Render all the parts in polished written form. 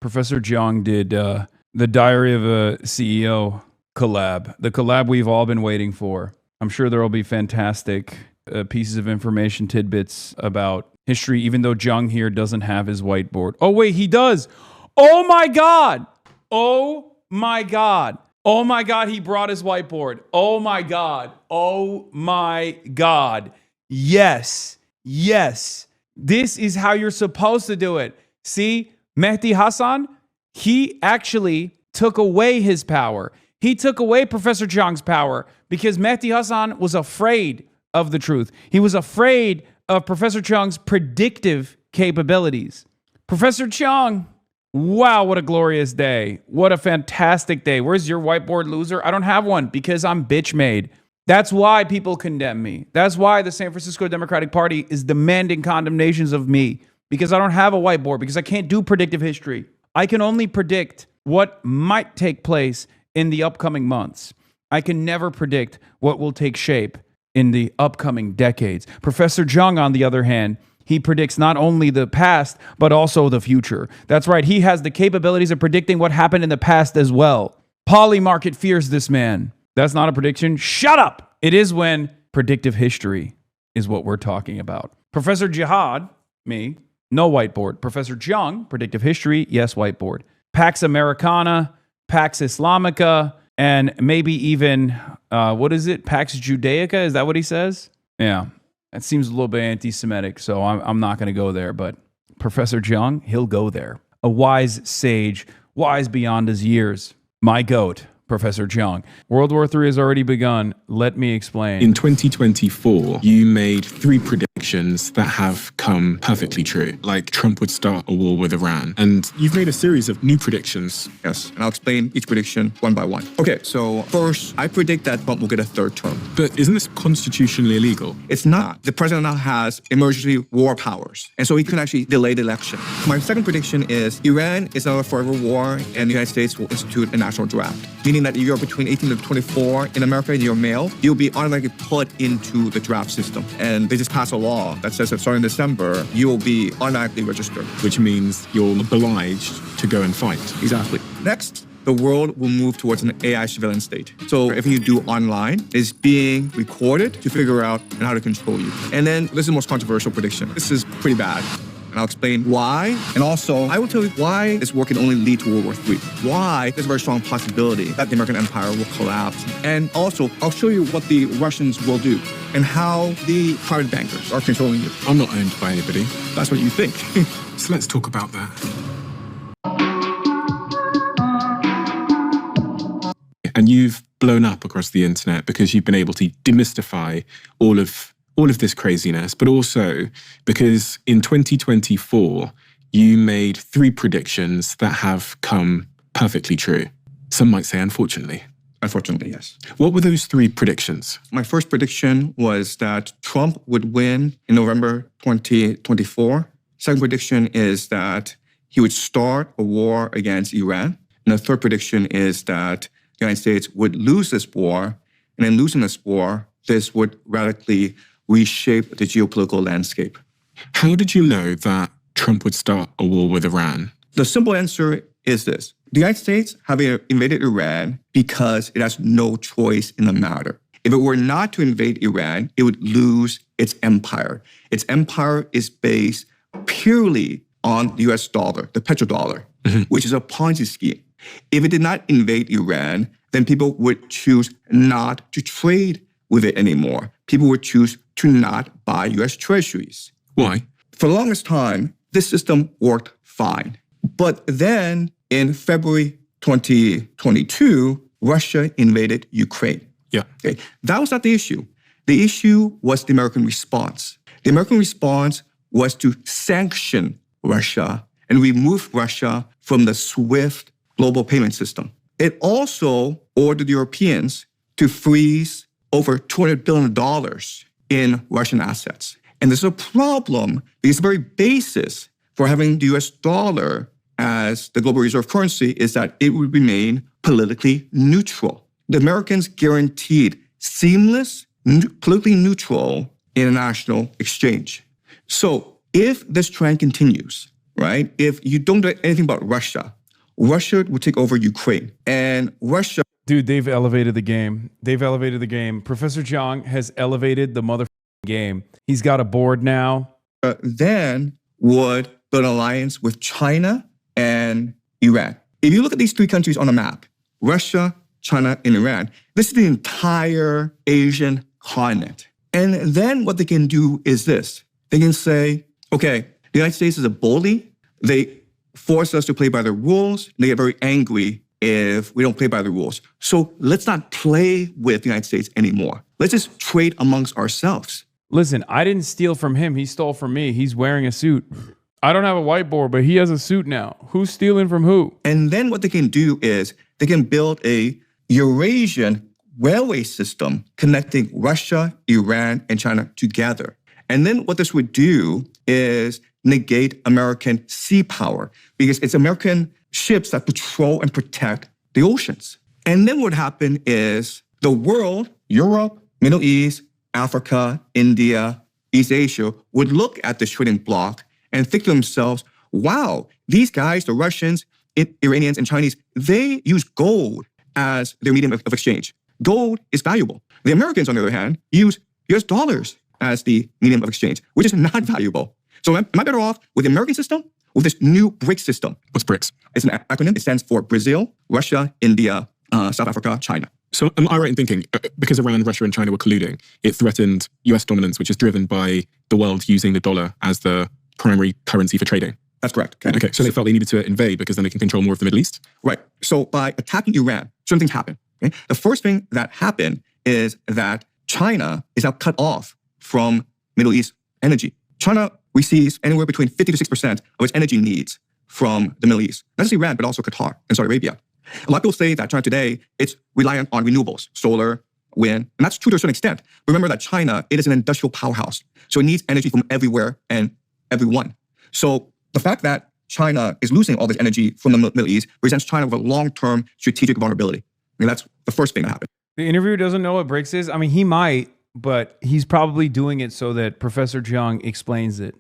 Professor Jiang did the Diary of a CEO collab, the collab we've all been waiting for. I'm sure there will be fantastic pieces of information, tidbits about history, even though Jiang here doesn't have his whiteboard. Oh, wait, he does. Oh, my God. Oh, my God. Oh, my God, he brought his whiteboard. Oh, my God. Oh, my God. Yes. Yes. This is how you're supposed to do it. See, Mehdi Hasan, he actually took away his power. He took away Professor Jiang's power because Mehdi Hasan was afraid of the truth. He was afraid of Professor Jiang's predictive capabilities. Professor Jiang, wow, what a glorious day. What a fantastic day. Where's your whiteboard, loser? I don't have one because I'm bitch made. That's why people condemn me. That's why the San Francisco Democratic Party is demanding condemnations of me, because I don't have a whiteboard, because I can't do predictive history. I can only predict what might take place in the upcoming months. I can never predict what will take shape in the upcoming decades. Professor Jiang, on the other hand, he predicts not only the past, but also the future. That's right. He has the capabilities of predicting what happened in the past as well. Polymarket fears this man. That's not a prediction. Shut up. It is when predictive history is what we're talking about. Professor Jihad, me, no whiteboard. Professor Jiang, predictive history, yes, whiteboard. Pax Americana, Pax Islamica, and maybe even, what is it? Pax Judaica? Is that what he says? Yeah, that seems a little bit anti-Semitic, so I'm not going to go there. But Professor Jiang, he'll go there. A wise sage, wise beyond his years. My goat, Professor Jiang. World War III has already begun. Let me explain. In 2024, you made 3 predictions that have come perfectly true, like Trump would start a war with Iran. And you've made a series of new predictions. Yes, and I'll explain each prediction one by one. Okay, so first, I predict that Trump will get a 3rd term. But isn't this constitutionally illegal? It's not. The president now has emergency war powers, and so he can actually delay the election. My second prediction is Iran is now a forever war, and the United States will institute a national draft, meaning that if you're between 18 to 24 in America and you're male, you'll be automatically put into the draft system. And they just passed a law that says that starting December, you will be automatically registered. Which means you're obliged to go and fight. Exactly. Next, the world will move towards an AI surveillance state. So everything you do online is being recorded to figure out how to control you. And then this is the most controversial prediction. This is pretty bad. And I'll explain why. And also, I will tell you why this war can only lead to World War III. Why there's a very strong possibility that the American empire will collapse. And also, I'll show you what the Russians will do and how the private bankers are controlling you. I'm not owned by anybody. That's what you think. So let's talk about that. And you've blown up across the internet because you've been able to demystify all of this craziness, but also because in 2024, you made 3 predictions that have come perfectly true. Some might say, unfortunately. Unfortunately, yes. What were those 3 predictions? My first prediction was that Trump would win in November 2024. Second prediction is that he would start a war against Iran. And the third prediction is that the United States would lose this war. And in losing this war, this would radically reshape the geopolitical landscape. How did you know that Trump would start a war with Iran? The simple answer is this. The United States have invaded Iran because it has no choice in the matter. If it were not to invade Iran, it would lose its empire. Its empire is based purely on the US dollar, the petrodollar, which is a Ponzi scheme. If it did not invade Iran, then people would choose not to trade with it anymore. People would choose to not buy US treasuries. Why? For the longest time, this system worked fine. But then in February 2022, Russia invaded Ukraine. Yeah. Okay. That was not the issue. The issue was the American response. The American response was to sanction Russia and remove Russia from the SWIFT global payment system. It also ordered Europeans to freeze over $200 billion in Russian assets. And there's a problem because the very basis for having the US dollar as the global reserve currency is that it would remain politically neutral. The Americans guaranteed seamless, politically neutral international exchange. So if this trend continues, right? If you don't do anything about Russia, Russia will take over Ukraine. And Russia... Dude, they've elevated the game. They've elevated the game. Professor Jiang has elevated the motherfucking game. He's got a board now. Then would build an alliance with China and Iran. If you look at these three countries on the map, Russia, China, and Iran, this is the entire Asian continent. And then what they can do is this. They can say, okay, the United States is a bully. They force us to play by the rules. They get very angry if we don't play by the rules. So let's not play with the United States anymore. Let's just trade amongst ourselves. Listen, I didn't steal from him. He stole from me. He's wearing a suit. I don't have a whiteboard, but he has a suit now. Who's stealing from who? And then what they can do is they can build a Eurasian railway system connecting Russia, Iran, and China together. And then what this would do is negate American sea power, because it's American ships that patrol and protect the oceans. And then what would happen is the world, Europe, Middle East, Africa, India, East Asia, would look at this trading bloc and think to themselves, wow, these guys, the Russians, Iranians, and Chinese, they use gold as their medium of exchange. Gold is valuable. The Americans, on the other hand, use US dollars as the medium of exchange, which is not valuable. So am I better off with the American system or with this new BRICS system? What's BRICS? It's an acronym. It stands for Brazil, Russia, India, South Africa, China. So am I right in thinking, because Iran, Russia, and China were colluding, it threatened US dominance, which is driven by the world using the dollar as the primary currency for trading? That's correct. Okay, so they felt they needed to invade because then they can control more of the Middle East? Right. So by attacking Iran, certain things happen. Okay? The first thing that happened is that China is now cut off from Middle East energy. China receives anywhere between 50 to 6% of its energy needs from the Middle East. Not just Iran, but also Qatar and Saudi Arabia. A lot of people say that China today, it's reliant on renewables, solar, wind, and that's true to a certain extent. But remember that China, it is an industrial powerhouse. So it needs energy from everywhere and everyone. So the fact that China is losing all this energy from the Middle East presents China with a long-term strategic vulnerability. I mean, that's the first thing that happened. The interviewer doesn't know what BRICS is. I mean, he might, but he's probably doing it so that Professor Jiang explains it.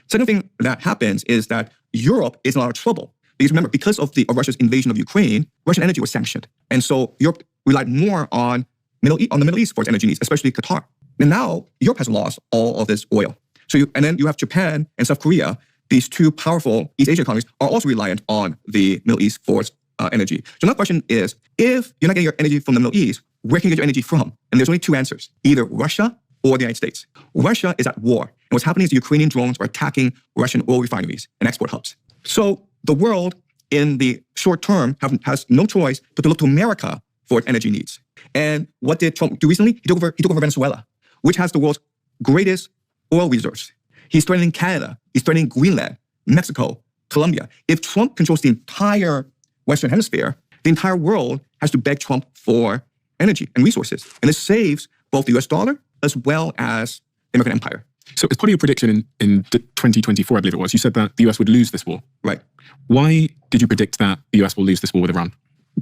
Second thing that happens is that Europe is in a lot of trouble. Because remember, because of Russia's invasion of Ukraine, Russian energy was sanctioned. And so Europe relied more on the Middle East for its energy needs, especially Qatar. And now Europe has lost all of this oil. And then you have Japan and South Korea. These two powerful East Asian economies are also reliant on the Middle East for its energy. So now the question is, if you're not getting your energy from the Middle East, where can you get your energy from? And there's only two answers, either Russia or the United States. Russia is at war. And what's happening is the Ukrainian drones are attacking Russian oil refineries and export hubs. So the world in the short term has no choice but to look to America for its energy needs. And what did Trump do recently? He took over Venezuela, which has the world's greatest oil reserves. He's threatening Canada. He's threatening Greenland, Mexico, Colombia. If Trump controls the entire Western Hemisphere, the entire world has to beg Trump for energy and resources. And this saves both the US dollar as well as the American empire. So as part of your prediction in 2024, I believe it was, you said that the US would lose this war. Right. Why did you predict that the US will lose this war with Iran?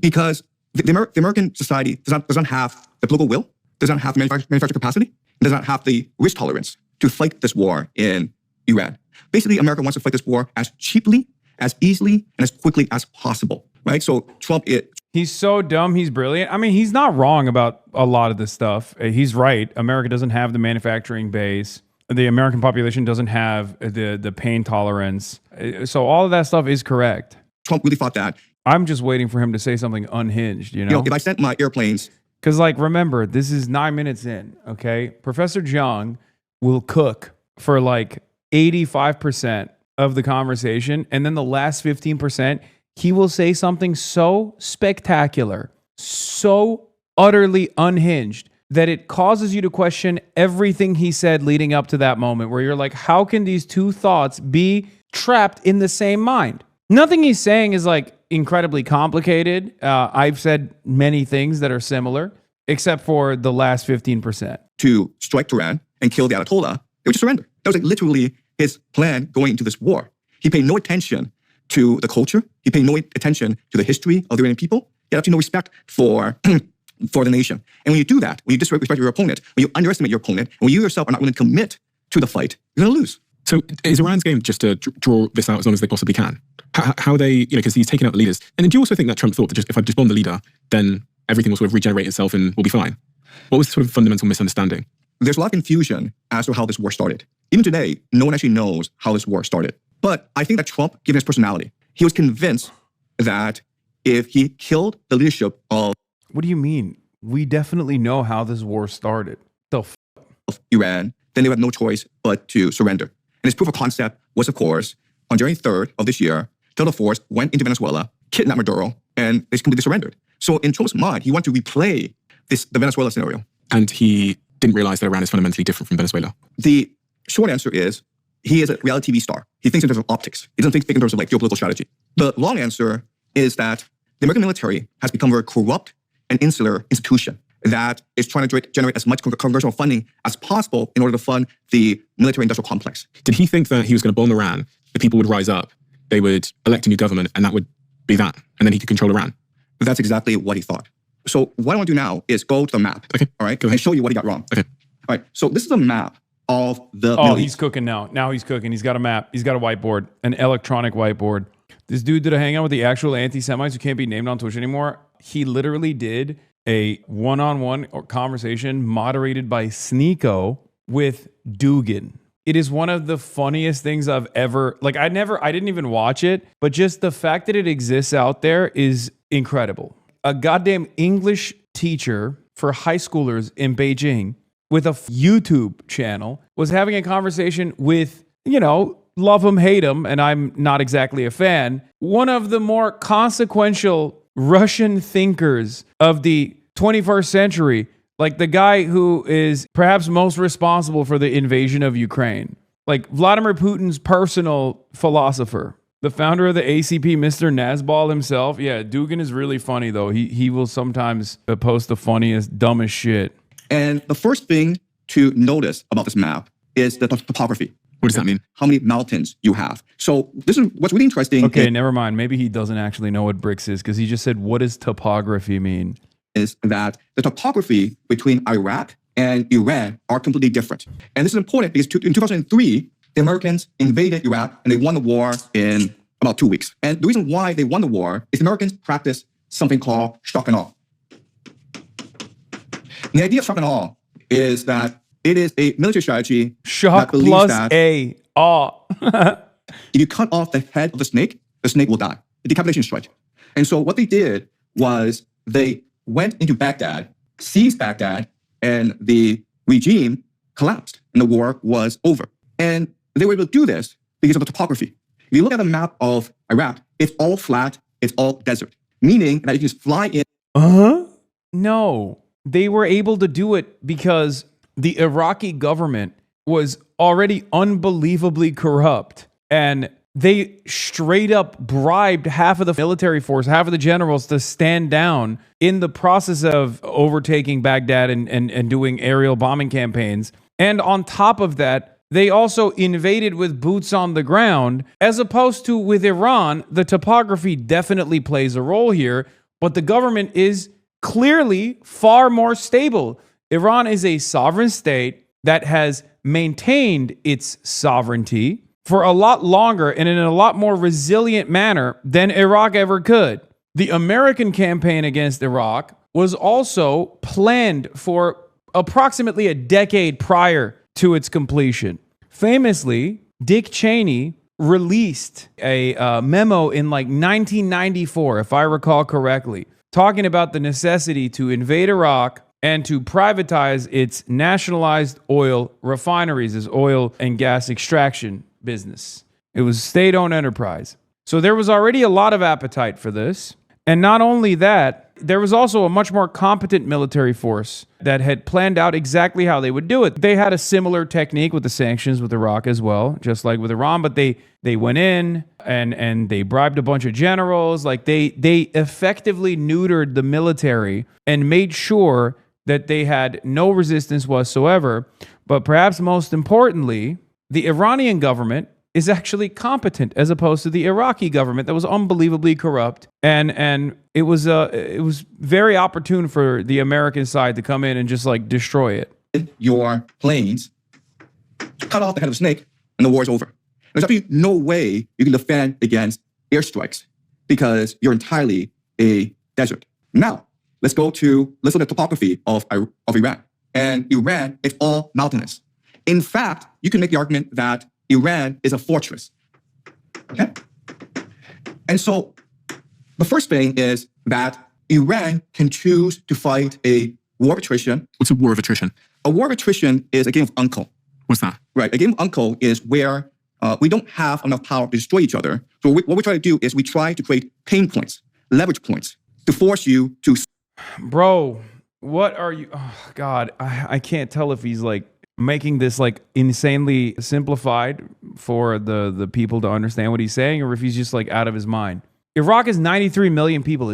Because the American society does not have the political will, does not have manufacturing capacity, does not have the risk tolerance to fight this war in Iran. Basically, America wants to fight this war as cheaply, as easily, and as quickly as possible. Right? So Trump... He's so dumb, he's brilliant. I mean, he's not wrong about a lot of this stuff. He's right. America doesn't have the manufacturing base. The American population doesn't have the pain tolerance. So all of that stuff is correct. Trump really thought that. I'm just waiting for him to say something unhinged, you know? If I sent my airplanes... Because, remember, this is 9 minutes in, okay? Professor Jiang will cook for 85% of the conversation. And then the last 15%, he will say something so spectacular, so utterly unhinged, that it causes you to question everything he said leading up to that moment, where you're like, how can these two thoughts be trapped in the same mind? Nothing he's saying is incredibly complicated. I've said many things that are similar, except for the last 15%. To strike Tehran and kill the Ayatollah, they would just surrender. That was literally his plan going into this war. He paid no attention to the culture. He paid no attention to the history of the Iranian people. He had absolutely no respect for the nation. And when you do that, when you disrespect your opponent, when you underestimate your opponent, and when you yourself are not willing to commit to the fight, you're going to lose. So is Iran's game just to draw this out as long as they possibly can? How they, because he's taken out the leaders. And do you also think that Trump thought that if I just bomb the leader, then everything will sort of regenerate itself and we'll be fine? What was the sort of fundamental misunderstanding? There's a lot of confusion as to how this war started. Even today, no one actually knows how this war started. But I think that Trump, given his personality, he was convinced that if he killed the leadership of What do you mean? We definitely know how this war started. of Iran, then they would have no choice but to surrender. And his proof of concept was, of course, on January 3rd of this year, Delta Force went into Venezuela, kidnapped Maduro, and they completely surrendered. So in Trump's mind, he wanted to replay the Venezuela scenario. And he didn't realize that Iran is fundamentally different from Venezuela. The short answer is he is a reality TV star. He thinks in terms of optics. He doesn't think in terms of like geopolitical strategy. The long answer is that the American military has become a very corrupt and insular institution that is trying to generate as much congressional funding as possible in order to fund the military-industrial complex. Did he think that he was going to bomb Iran, the people would rise up, they would elect a new government, and that would be that, and then he could control Iran? That's exactly what he thought. So what I want to do now is go to the map, Okay, all right, go ahead. and show you what he got wrong. Okay. All right, so this is a map of the Oh, Middle he's East. cooking now. Now he's cooking. He's got a map. He's got a whiteboard, an electronic whiteboard. This dude did a hangout with the actual anti-Semites who can't be named on Twitch anymore. He literally did a one-on-one conversation moderated by Sneeko with Dugan. It is one of the funniest things I've ever, I didn't even watch it, but just the fact that it exists out there is incredible. A goddamn English teacher for high schoolers in Beijing with a YouTube channel was having a conversation with, love him, hate him, and I'm not exactly a fan, one of the more consequential Russian thinkers of the 21st century, like the guy who is perhaps most responsible for the invasion of Ukraine, like Vladimir Putin's personal philosopher, the founder of the ACP, Mr. Nazbal himself. Yeah, Dugan is really funny, though. He will sometimes post the funniest, dumbest shit. And the first thing to notice about this map is the topography. What does that mean? How many mountains you have. So this is what's really interesting. Okay, never mind. Maybe he doesn't actually know what BRICS is because he just said, what does topography mean? Is that the topography between Iraq and Iran are completely different. And this is important because in 2003, the Americans invaded Iraq and they won the war in about 2 weeks. And the reason why they won the war is the Americans practiced something called shock and awe. The idea of shock and awe is that it is a military strategy Shock that believes plus that a awe. if you cut off the head of the snake will die. A decapitation strike. And so what they did was they went into Baghdad, seized Baghdad, and the regime collapsed and the war was over. And they were able to do this because of the topography. If you look at a map of Iraq, it's all flat, it's all desert, meaning that you can just fly in. No, they were able to do it because the Iraqi government was already unbelievably corrupt, and they straight up bribed half of the military force, half of the generals to stand down in the process of overtaking Baghdad and doing aerial bombing campaigns. And on top of that, they also invaded with boots on the ground, as opposed to with Iran. The topography definitely plays a role here, but the government is clearly far more stable. Iran is a sovereign state that has maintained its sovereignty for a lot longer and in a lot more resilient manner than Iraq ever could. The American campaign against Iraq was also planned for approximately a decade prior to its completion. Famously, Dick Cheney released a memo in 1994, if I recall correctly, talking about the necessity to invade Iraq and to privatize its nationalized oil refineries, as oil and gas extraction business. It was state-owned enterprise. So there was already a lot of appetite for this. And not only that, there was also a much more competent military force that had planned out exactly how they would do it. They had a similar technique with the sanctions with Iraq as well, just like with Iran, but they went in and they bribed a bunch of generals. They effectively neutered the military and made sure that they had no resistance whatsoever. But perhaps most importantly, the Iranian government is actually competent as opposed to the Iraqi government that was unbelievably corrupt. And it was very opportune for the American side to come in and just destroy it. Your planes, cut off the head of the snake, and the war is over. There's actually no way you can defend against airstrikes because you're entirely a desert. Now, let's look at the topography of Iran. And Iran is all mountainous. In fact, you can make the argument that Iran is a fortress. Okay? And so the first thing is that Iran can choose to fight a war of attrition. What's a war of attrition? A war of attrition is a game of uncle. What's that? Right. A game of uncle is where we don't have enough power to destroy each other. So what we try to do is we try to create pain points, leverage points, to force you to... Bro, what are you... Oh, God, I can't tell if he's like making this like insanely simplified for the people to understand what he's saying, or if he's just like out of his mind. Iraq is 93 million people.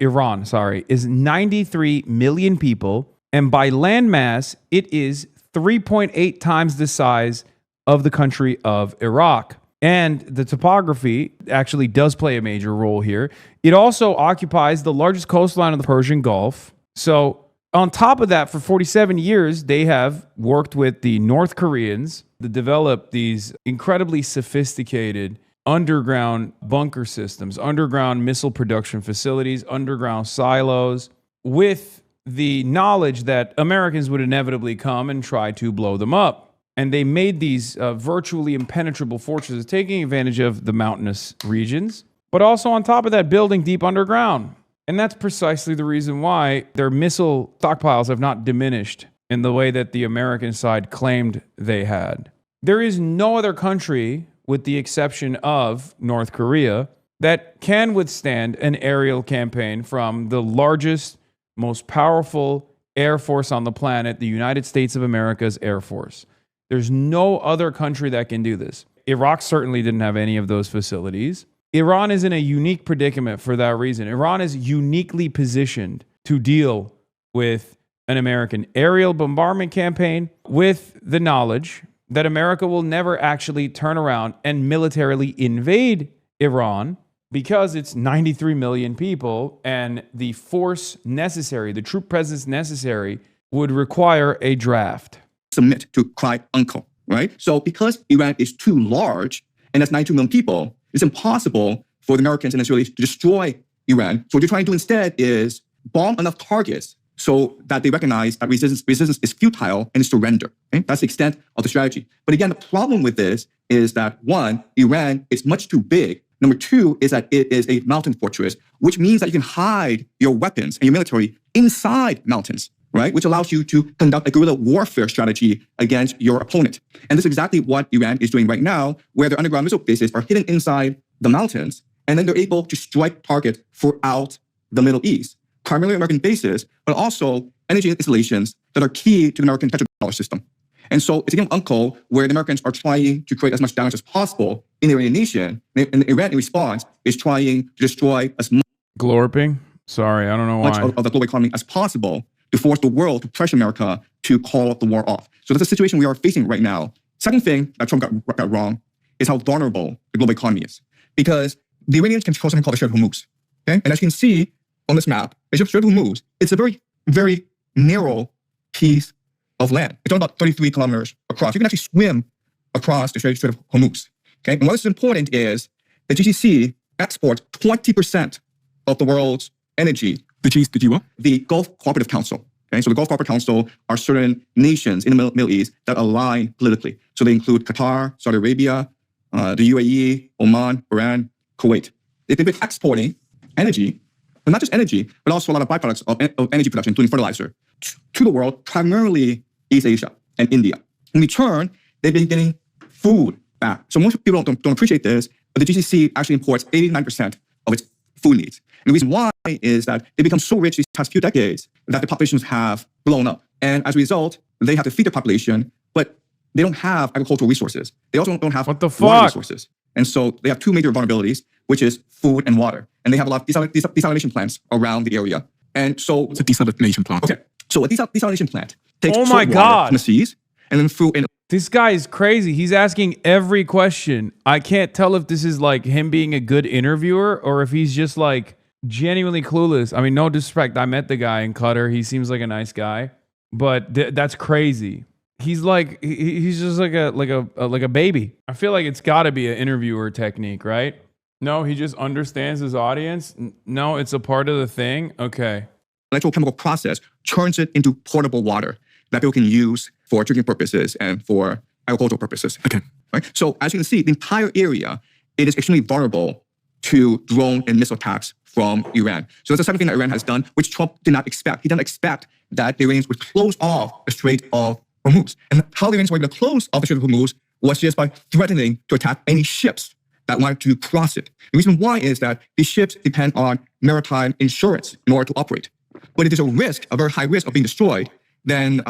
Iran, is 93 million people. And by land mass, it is 3.8 times the size of the country of Iraq. And the topography actually does play a major role here. It also occupies the largest coastline of the Persian Gulf. So on top of that, for 47 years, they have worked with the North Koreans to develop these incredibly sophisticated underground bunker systems, underground missile production facilities, underground silos, with the knowledge that Americans would inevitably come and try to blow them up. And they made these virtually impenetrable fortresses, taking advantage of the mountainous regions, but also on top of that, building deep underground. And that's precisely the reason why their missile stockpiles have not diminished in the way that the American side claimed they had. There is no other country, with the exception of North Korea, that can withstand an aerial campaign from the largest, most powerful air force on the planet, the United States of America's Air Force. There's no other country that can do this. Iraq certainly didn't have any of those facilities. Iran is in a unique predicament for that reason. Iran is uniquely positioned to deal with an American aerial bombardment campaign with the knowledge that America will never actually turn around and militarily invade Iran because it's 93 million people, and the force necessary, the troop presence necessary, would require a draft. Submit to cry uncle, right? So because Iran is too large, and that's 92 million people, it's impossible for the Americans and Israelis to destroy Iran. So what you're trying to do instead is bomb enough targets so that they recognize that resistance is futile and surrender. Okay? That's the extent of the strategy. But again, the problem with this is that, one, Iran is much too big. Number two is that it is a mountain fortress, which means that you can hide your weapons and your military inside mountains, right? Which allows you to conduct a guerrilla warfare strategy against your opponent. And this is exactly what Iran is doing right now, where their underground missile bases are hidden inside the mountains, and then they're able to strike targets throughout the Middle East. Primarily American bases, but also energy installations that are key to the American petrodollar system. And so it's a game of uncle where the Americans are trying to create as much damage as possible in the Iranian nation, and Iran, in response, is trying to destroy as much Glorping? Sorry, I don't know why. of the global economy as possible to force the world to pressure America to call the war off. So that's the situation we are facing right now. Second thing that Trump got wrong is how vulnerable the global economy is. Because the Iranians control something called the Strait of Hormuz. Okay? And as you can see on this map, the Strait of Hormuz, it's a very, very narrow piece of land. It's only about 33 kilometers across. You can actually swim across the Strait of Hormuz. Okay? And what is important is the GCC exports 20% of the world's energy. The what? The Gulf Cooperative Council. Okay? So the Gulf Cooperative Council are certain nations in the Middle East that align politically. So they include Qatar, Saudi Arabia, the UAE, Oman, Iran, Kuwait. They've been exporting energy, but not just energy, but also a lot of byproducts of energy production, including fertilizer, to the world, primarily East Asia and India. In return, they've been getting food back. So most people don't appreciate this, but the GCC actually imports 89% of its food needs. And the reason why is that they become so rich these past few decades that the populations have blown up. And as a result, they have to feed their population, but they don't have agricultural resources. They also don't have water resources. And so they have two major vulnerabilities, which is food and water. And they have a lot of desalination plants around the area. And so it's a desalination plant. Okay. So a desalination plant takes Oh my salt water God. from the seas and then food and This guy is crazy. He's asking every question. I can't tell if this is like him being a good interviewer or if he's just like genuinely clueless. I mean, no disrespect. I met the guy in Qatar. He seems like a nice guy, but that's crazy. He's like he's just like a baby. I feel like it's got to be an interviewer technique, right? No, he just understands his audience. No, it's a part of the thing. Okay. Electrochemical process turns it into potable water that people can use for drinking purposes and for agricultural purposes. Okay. Right? So as you can see, the entire area, it is extremely vulnerable to drone and missile attacks from Iran. So that's the second thing that Iran has done, which Trump did not expect. He didn't expect that the Iranians would close off the Strait of Hormuz. And how the Iranians were able to close off the Strait of Hormuz was just by threatening to attack any ships that wanted to cross it. The reason why is that these ships depend on maritime insurance in order to operate. But if there's a risk, a very high risk of being destroyed, then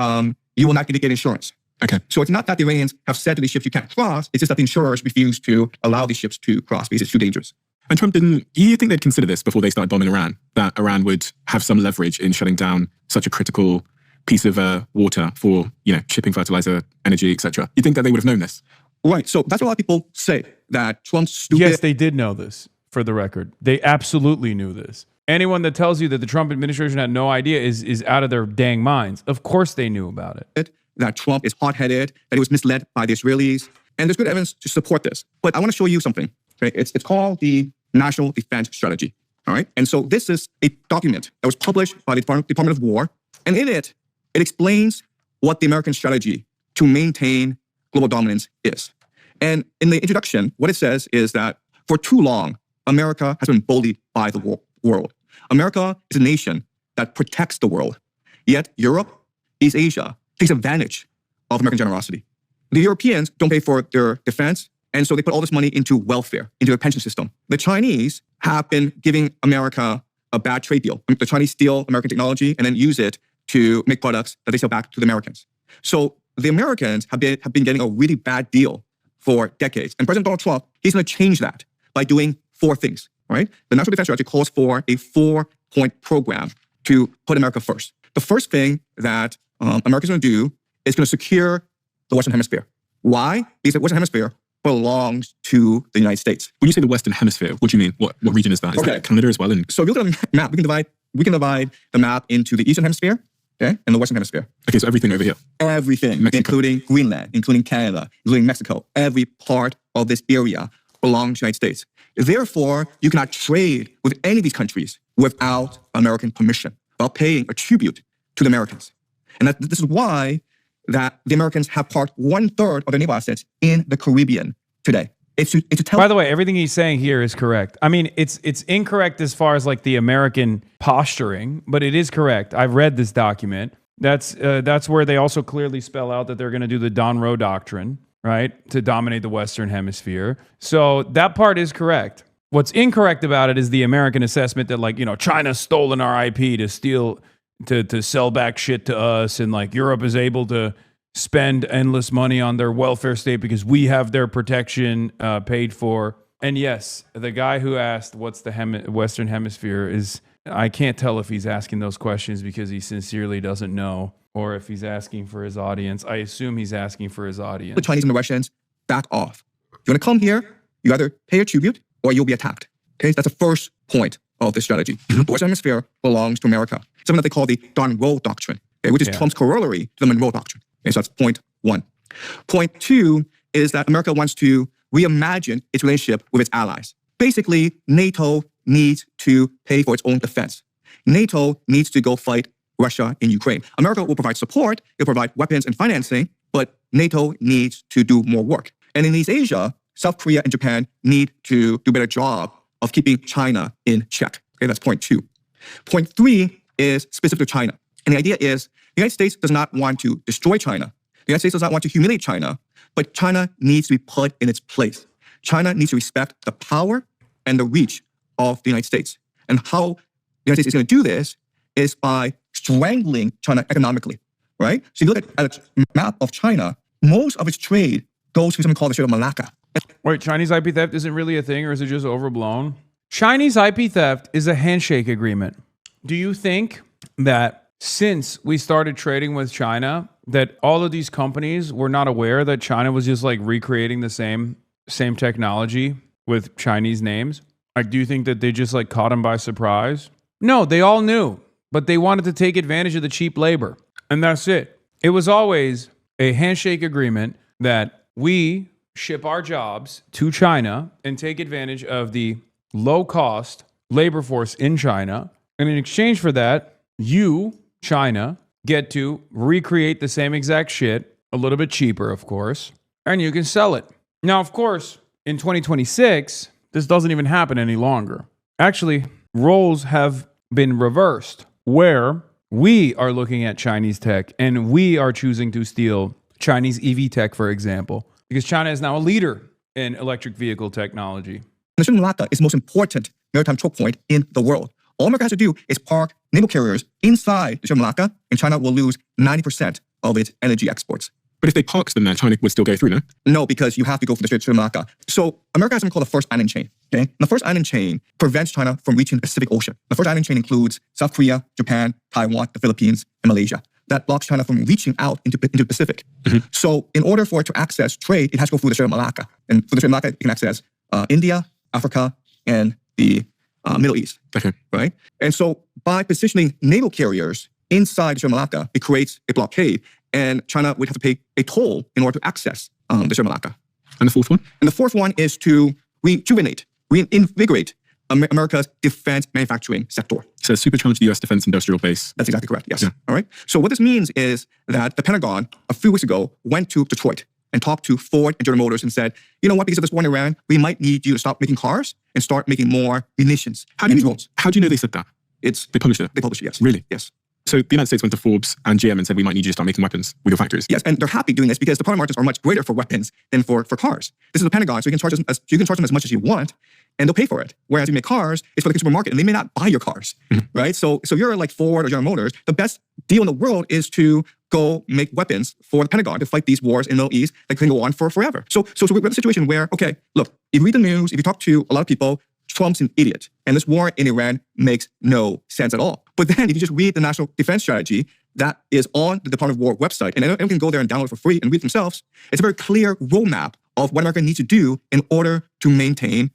you will not get insurance. Okay. So it's not that the Iranians have said to these ships you can't cross, it's just that the insurers refuse to allow these ships to cross because it's too dangerous. And Trump didn't, you think they'd consider this before they started bombing Iran, that Iran would have some leverage in shutting down such a critical piece of water for, shipping fertilizer, energy, etc. You think that they would have known this? Right. So that's what a lot of people say, that Trump's stupid. Yes, they did know this, for the record. They absolutely knew this. Anyone that tells you that the Trump administration had no idea is out of their dang minds. Of course they knew about it. That Trump is hot-headed, that he was misled by the Israelis. And there's good evidence to support this. But I want to show you something. Okay? It's called the National Defense Strategy. All right. And so this is a document that was published by the Department of War. And in it, it explains what the American strategy to maintain global dominance is. And in the introduction, what it says is that for too long, America has been bullied by the world. America is a nation that protects the world. Yet Europe, East Asia, takes advantage of American generosity. The Europeans don't pay for their defense, and so they put all this money into welfare, into their pension system. The Chinese have been giving America a bad trade deal. The Chinese steal American technology and then use it to make products that they sell back to the Americans. So the Americans have been getting a really bad deal for decades. And President Donald Trump, he's going to change that by doing 4 things, right? The National Defense Strategy calls for a 4-point program to put America first. The first thing that America's going to do is going to secure the Western Hemisphere. Why? Because the Western Hemisphere belongs to the United States. When you say the Western Hemisphere, what do you mean? What region is that? Is that Canada as well? So if you look at the map, we can divide the map into the Eastern Hemisphere, okay, and the Western Hemisphere. Okay, so everything over here. Everything, Mexico. including Greenland, including Canada, including Mexico. Every part of this area belongs to the United States. Therefore, you cannot trade with any of these countries without American permission, without paying a tribute to the Americans. And this is why that the Americans have parked 1/3 of their naval assets in the Caribbean today. It's to tell. By the way, everything he's saying here is correct. I mean, it's incorrect as far as like the American posturing, but it is correct. I've read this document. That's where they also clearly spell out that they're going to do the Don Roe doctrine, right, to dominate the Western Hemisphere. So that part is correct. What's incorrect about it is the American assessment that, like, China's stolen our IP to steal, to sell back shit to us, and like Europe is able to spend endless money on their welfare state because we have their protection paid for. And yes, the guy who asked what's the Western Hemisphere is, I can't tell if he's asking those questions because he sincerely doesn't know, or if he's asking for his audience. I assume he's asking for his audience. The Chinese and the Russians back off. If you want to come here, you either pay a tribute or you'll be attacked. Okay, that's the first point of this strategy. The Western Hemisphere belongs to America. Something that they call the Don Roe doctrine, okay, which is Trump's corollary to the Monroe doctrine. Okay, so that's point 1. Point 2 is that America wants to reimagine its relationship with its allies. Basically, NATO needs to pay for its own defense. NATO needs to go fight Russia in Ukraine. America will provide support, it'll provide weapons and financing, but NATO needs to do more work. And in East Asia, South Korea and Japan need to do a better job of keeping China in check. Okay, that's point 2. Point 3 is specific to China. And the idea is the United States does not want to destroy China. The United States does not want to humiliate China, but China needs to be put in its place. China needs to respect the power and the reach of the United States. And how the United States is going to do this is by strangling China economically, right? So if you look at a map of China, most of its trade goes to something called the Strait of Malacca. Wait, Chinese IP theft isn't really a thing, or is it just overblown? Chinese IP theft is a handshake agreement. Do you think that since we started trading with China, that all of these companies were not aware that China was just like recreating the same technology with Chinese names? Like, do you think that they just like caught them by surprise? No, they all knew, but they wanted to take advantage of the cheap labor. And that's it. It was always a handshake agreement that we ship our jobs to China and take advantage of the low-cost labor force in China. And in exchange for that, you, China, get to recreate the same exact shit, a little bit cheaper, of course, and you can sell it. Now, of course, in 2026, this doesn't even happen any longer. Actually, roles have been reversed, where we are looking at Chinese tech and we are choosing to steal Chinese EV tech, for example, because China is now a leader in electric vehicle technology. The Strait of Malacca is the most important maritime choke point in the world. All America has to do is park naval carriers inside the Strait of Malacca, and China will lose 90% of its energy exports. But if they parked them there, China would still go through, no? No, because you have to go for the Strait of Malacca. So America has something called the first island chain. Okay, and the first island chain prevents China from reaching the Pacific Ocean. The first island chain includes South Korea, Japan, Taiwan, the Philippines, and Malaysia. That blocks China from reaching out into the Pacific. So in order for it to access trade, it has to go through the Strait of Malacca. And through the Strait of Malacca, it can access India, Africa, and the Middle East. Okay. Right? And so by positioning naval carriers inside the Strait of Malacca, it creates a blockade, and China would have to pay a toll in order to access the Strait of Malacca. And the fourth one? And the fourth one is to reinvigorate America's defense manufacturing sector. So supercharge the US defense industrial base. That's exactly correct, yes. Yeah. All right. So what this means is that the Pentagon, a few weeks ago, went to Detroit and talked to Ford and General Motors and said, you know what, because of this war in Iran, we might need you to stop making cars and start making more munitions and drones. How do you know they said that? They published it? They published it, yes. Really? Yes. So the United States went to Forbes and GM and said, we might need you to start making weapons with your factories. Yes, and they're happy doing this because the profit margins are much greater for weapons than for cars. This is the Pentagon, so you can charge them as much as you want, and they'll pay for it. Whereas you make cars, it's for the consumer market, and they may not buy your cars, right? So you're like Ford or General Motors. The best deal in the world is to go make weapons for the Pentagon to fight these wars in the Middle East that can go on for forever. So we're in a situation where, okay, look, if you read the news, if you talk to a lot of people, Trump's an idiot. And this war in Iran makes no sense at all. But then if you just read the National Defense Strategy that is on the Department of War website, and anyone can go there and download it for free and read themselves, it's a very clear roadmap of what America needs to do in order to maintain.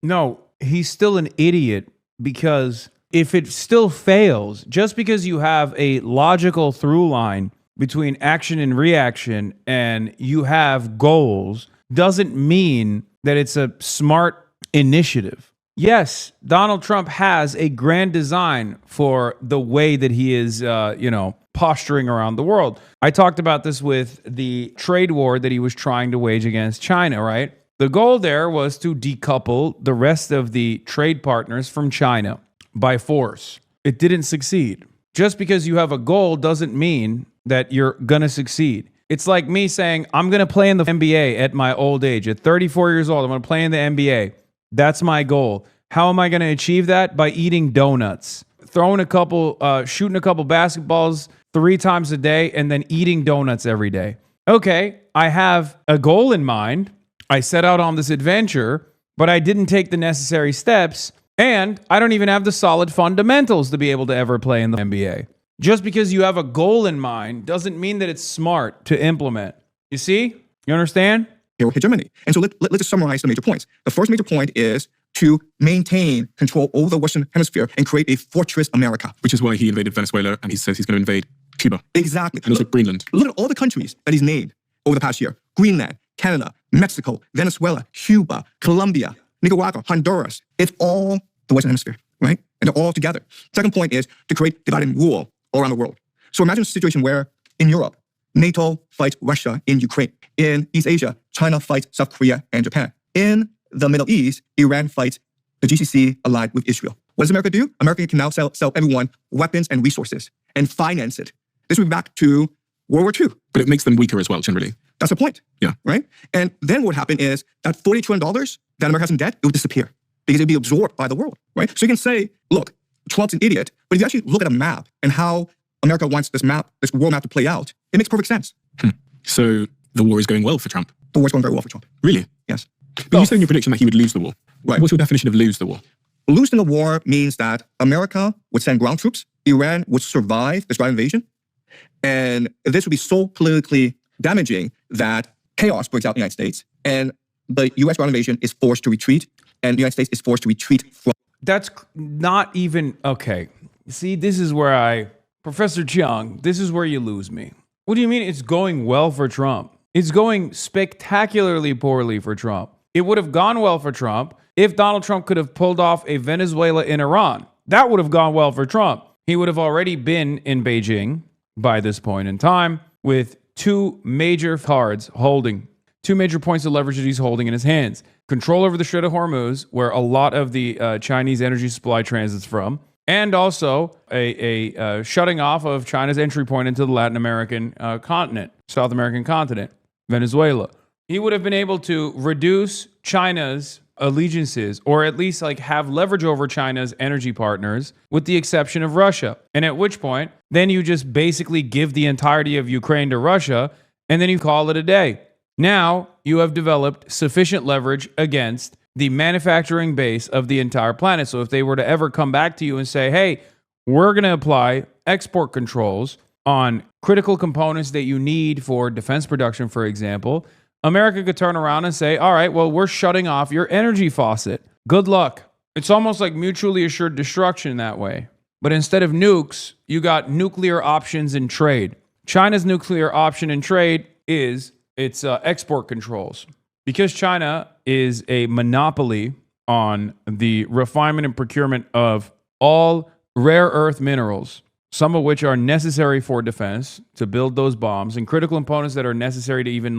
No, he's still an idiot, because if it still fails, just because you have a logical through line between action and reaction and you have goals, doesn't mean that it's a smart initiative. Yes, Donald Trump has a grand design for the way that he is, posturing around the world. I talked about this with the trade war that he was trying to wage against China, right? The goal there was to decouple the rest of the trade partners from China by force. It didn't succeed. Just because you have a goal doesn't mean that you're going to succeed. It's like me saying, I'm going to play in the NBA at my old age. At 34 years old, I'm going to play in the NBA. That's my goal. How am I going to achieve that? By eating donuts, shooting a couple basketballs 3 times a day, and then eating donuts every day. Okay, I have a goal in mind. I set out on this adventure, but I didn't take the necessary steps, and I don't even have the solid fundamentals to be able to ever play in the NBA. Just because you have a goal in mind doesn't mean that it's smart to implement. You see? You understand? Hegemony. And so let's just summarize the major points. The first major point is to maintain control over the Western Hemisphere and create a fortress America. Which is why he invaded Venezuela, and he says he's going to invade Cuba. Exactly. And also Greenland. Look at all the countries that he's named over the past year. Greenland, Canada, Mexico, Venezuela, Cuba, Colombia, Nicaragua, Honduras. It's all the Western Hemisphere, right? And they're all together. Second point is to create divide and rule all around the world. So imagine a situation where in Europe, NATO fights Russia in Ukraine. In East Asia, China fights South Korea and Japan. In the Middle East, Iran fights the GCC allied with Israel. What does America do? America can now sell everyone weapons and resources and finance it. This would be back to World War II. But it makes them weaker as well, generally. That's the point. Yeah. Right? And then what would happen is that $40 trillion that America has in debt, it would disappear because it would be absorbed by the world, right? So you can say, look, Trump's an idiot, but if you actually look at a map and how America wants this world map to play out, it makes perfect sense. So the war is going well for Trump? The war's going very well for Trump. Really? Yes. But you said in your prediction that he would lose the war. Right. What's your definition of lose the war? Losing the war means that America would send ground troops, Iran would survive this ground invasion, and this would be so politically damaging that chaos breaks out in the United States, and the U.S. ground invasion is forced to retreat, and the United States is forced to retreat from. That's not even, okay. See, this is where Professor Jiang, this is where you lose me. What do you mean it's going well for Trump? It's going spectacularly poorly for Trump. It would have gone well for Trump if Donald Trump could have pulled off a Venezuela in Iran. That would have gone well for Trump. He would have already been in Beijing by this point in time with two major points of leverage that he's holding in his hands. Control over the Strait of Hormuz, where a lot of the Chinese energy supply transits from, and also a shutting off of China's entry point into the Latin American continent, South American continent, Venezuela. He would have been able to reduce China's allegiances, or at least like have leverage over China's energy partners, with the exception of Russia. And at which point, then you just basically give the entirety of Ukraine to Russia, and then you call it a day. Now you have developed sufficient leverage against the manufacturing base of the entire planet. So if they were to ever come back to you and say, hey, we're going to apply export controls on critical components that you need for defense production, for example, America could turn around and say, all right, well, we're shutting off your energy faucet. Good luck. It's almost like mutually assured destruction that way. But instead of nukes, you got nuclear options in trade. China's nuclear option in trade is its export controls. Because China is a monopoly on the refinement and procurement of all rare earth minerals, some of which are necessary for defense to build those bombs, and critical components that are necessary to even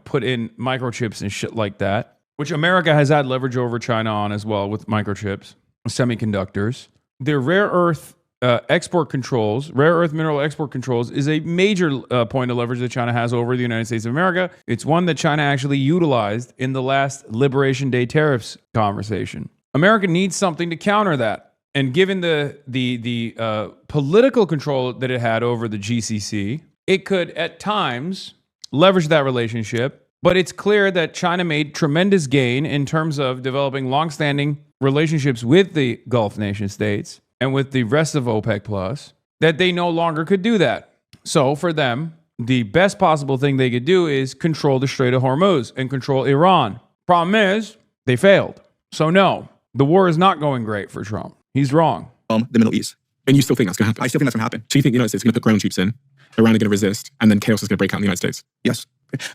put in microchips and shit like that, which America has had leverage over China on as well with microchips, semiconductors. Their rare earth export controls, rare earth mineral export controls, is a major point of leverage that China has over the United States of America. It's one that China actually utilized in the last Liberation Day tariffs conversation. America needs something to counter that. And given the political control that it had over the GCC, it could at times leverage that relationship. But it's clear that China made tremendous gain in terms of developing longstanding relationships with the Gulf nation states and with the rest of OPEC Plus, that they no longer could do that. So for them, the best possible thing they could do is control the Strait of Hormuz and control Iran. Problem is, they failed. So no, the war is not going great for Trump. He's wrong. The Middle East. And you still think that's going to happen? I still think that's going to happen. So you think the United States is going to put ground troops in, Iran are going to resist, and then chaos is going to break out in the United States? Yes.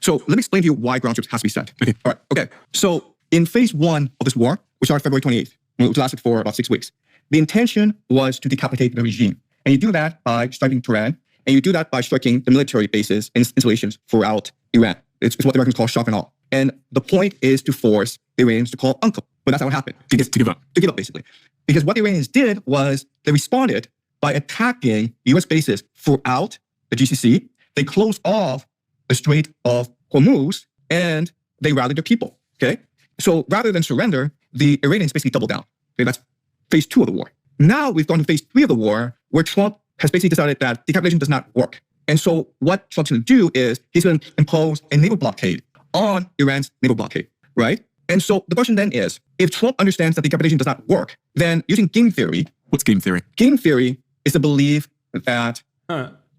So let me explain to you why ground troops has to be sent. Okay. All right. Okay. So in phase one of this war, which started February 28th, which lasted for about 6 weeks, the intention was to decapitate the regime. And you do that by striking Tehran, and you do that by striking the military bases and installations throughout Iran. It's what the Americans call shock and awe. And the point is to force the Iranians to call uncle. But that's not what happened. To give up. To give up, basically. Because what the Iranians did was they responded by attacking U.S. bases throughout the GCC. They closed off the Strait of Hormuz, and they rallied their people. Okay? So rather than surrender, the Iranians basically doubled down. Okay? That's phase two of the war. Now we've gone to phase three of the war, where Trump has basically decided that decapitation does not work. And so what Trump's going to do is he's going to impose a naval blockade on Iran's naval blockade, right? And so the question then is, if Trump understands that decapitation does not work, then using game theory... What's game theory? Game theory is the belief that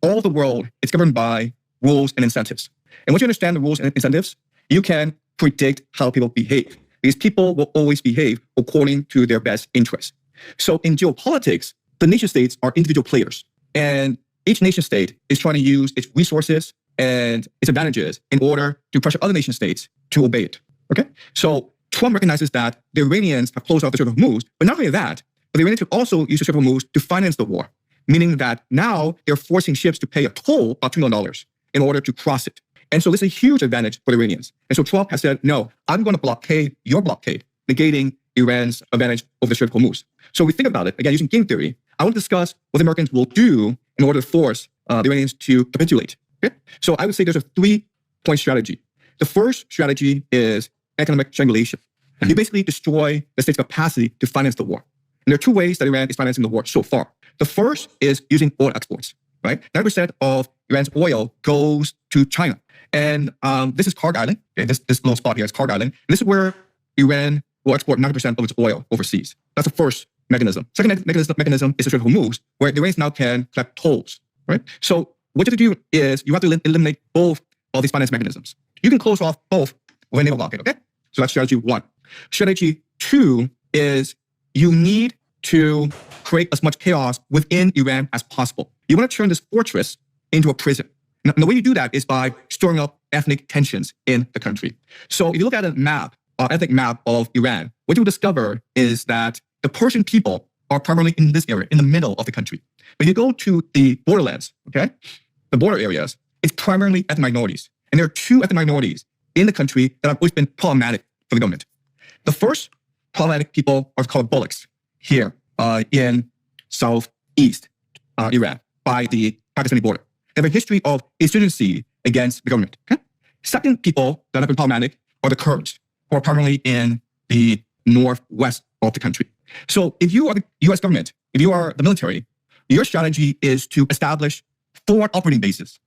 all the world is governed by rules and incentives. And once you understand the rules and incentives, you can predict how people behave. Because people will always behave according to their best interests. So in geopolitics, the nation states are individual players. And each nation state is trying to use its resources and its advantages in order to pressure other nation states to obey it. Okay? So Trump recognizes that the Iranians have closed off the Strait of Hormuz, but not only that, but the Iranians could also use the Strait of Hormuz to finance the war, meaning that now they're forcing ships to pay a toll, about $2 million, in order to cross it. And so this is a huge advantage for the Iranians. And so Trump has said, no, I'm going to blockade your blockade, negating Iran's advantage over the Strait of Hormuz. So we think about it, again, using game theory. I want to discuss what the Americans will do in order to force the Iranians to capitulate. Okay? So I would say there's a 3-point strategy. The first strategy is economic strangulation. You basically destroy the state's capacity to finance the war. And there are 2 ways that Iran is financing the war so far. The first is using oil exports, right? 90% of Iran's oil goes to China. And this is Karg Island. Okay, this little spot here is Karg Island. And this is where Iran will export 90% of its oil overseas. That's the first mechanism. Second mechanism is the Strait of Hormuz, where the Iranians now can collect tolls, right? So what you have to do is you have to eliminate both of these finance mechanisms. You can close off both with a naval blockade, okay? So that's strategy 1. Strategy 2 is you need to create as much chaos within Iran as possible. You want to turn this fortress into a prison. And the way you do that is by stirring up ethnic tensions in the country. So if you look at a map, ethnic map of Iran, what you'll discover is that the Persian people are primarily in this area, in the middle of the country. But you go to the borderlands, okay, the border areas, it's primarily ethnic minorities. And there are two ethnic minorities in the country that have always been problematic for the government. The first problematic people are called bullocks here in southeast Iran by the Pakistani border. They have a history of insurgency against the government. Okay? Second people that have been problematic are the Kurds, who are primarily in the northwest of the country. So if you are the US government, if you are the military, your strategy is to establish forward operating bases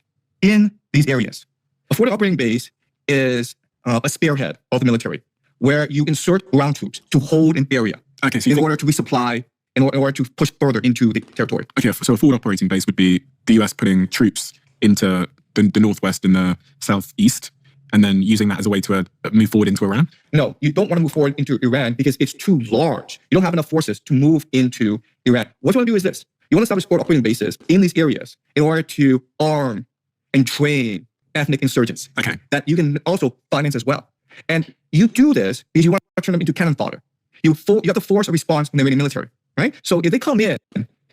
in these areas. A forward operating base is a spearhead of the military, where you insert ground troops to hold an area in order to resupply, in order to push further into the territory. Okay, so a forward operating base would be the US putting troops into the northwest and the southeast, and then using that as a way to move forward into Iran? No, you don't want to move forward into Iran because it's too large. You don't have enough forces to move into Iran. What you want to do is this. You want to establish forward operating bases in these areas in order to arm and train ethnic insurgents that you can also finance as well. And you do this because you want to turn them into cannon fodder. You have to force a response from the Iranian military, right? So if they come in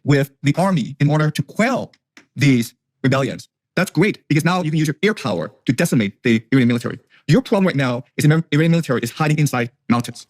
with the army in order to quell these rebellions, that's great because now you can use your air power to decimate the Iranian military. Your problem right now is the Iranian military is hiding inside mountains.